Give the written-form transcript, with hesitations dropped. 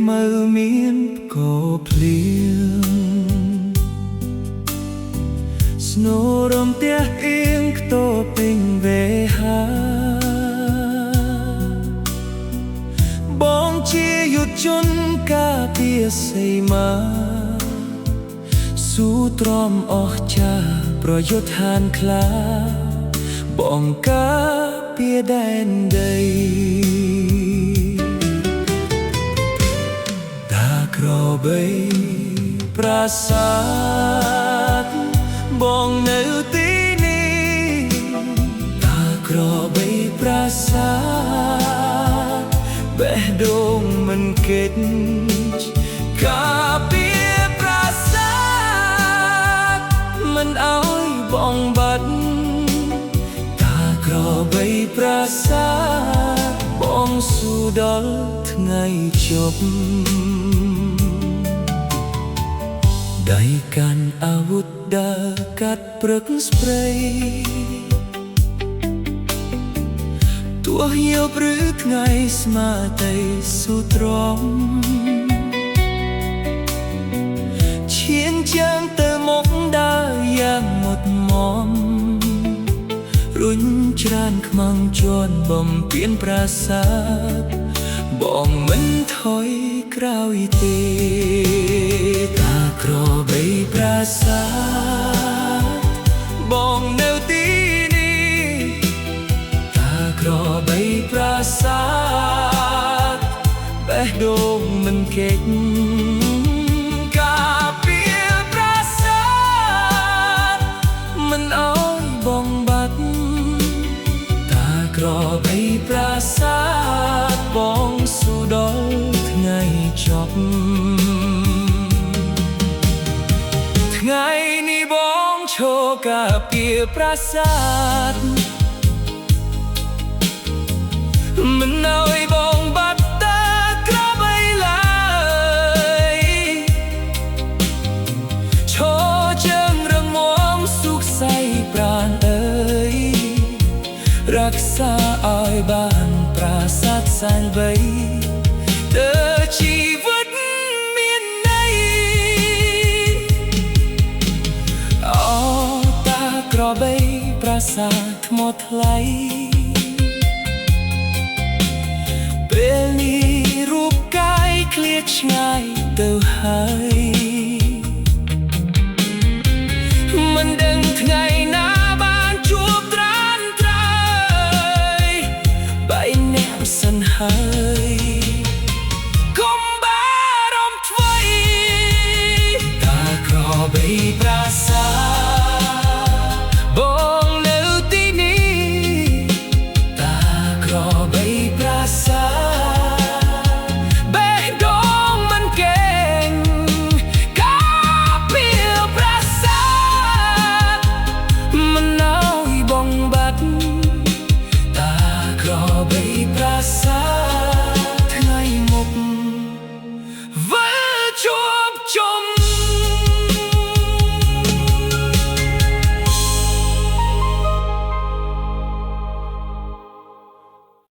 ខ្មៅមានក៏ភ្លៀងស្នូរំទះអៀងខ្ទរពេញវេហាបងជាយុទ្ធជនការពារសីមាស៊ូទ្រាំអស់ចាប្រយុទ្ធហានខ្លាបងការពារដែនដីតាក្របីប្រាសាទបងនៅទីនេះតាក្របីប្រាសាទបេះដូងមិនគេចការពារប្រាសាទមិនឲ្យបងបាត់តាក្របីប្រាសាទបងស៊ូដល់ថ្ងៃជប់ដៃកាន់អាវុធដើរកាត់ព្រឹកស្ព្រៃទោះយប់ឬថ្ងៃស្មារតីស៊ូទ្រាំឈានជើងទៅមុខដើរយ៉ាងមុតមមរុញច្រានខ្មាំងជន់បំពេញប្រាសាទបងមិនថយក្រោយទេតាក្របីប្រាសាទបងនៅទីនេះតាក្របីប្រាសាទបេះដូងមិនគេចការពារប្រាសាទមិនអោយបងបាត់តាក្របីប្រាសាទបងស៊ូដល់ថ្ងៃចប់ថ្ងៃនេះបងឈរការពារប្រាសាទមិនឲ្យបងបាត់តាក្របីឡើយឈរជើងរឹងមាំសុខស័យប្រាណអើយរក្សាឲ្យបានប្រាសាទសែនវៃជីវិតមានន័យអូតាក្របីប្រាសាទថ្មថ្លៃពេលនេះរូបកាយឃ្លាតឆ្ងាយទៅហើយមិនដឹងថ្ងៃ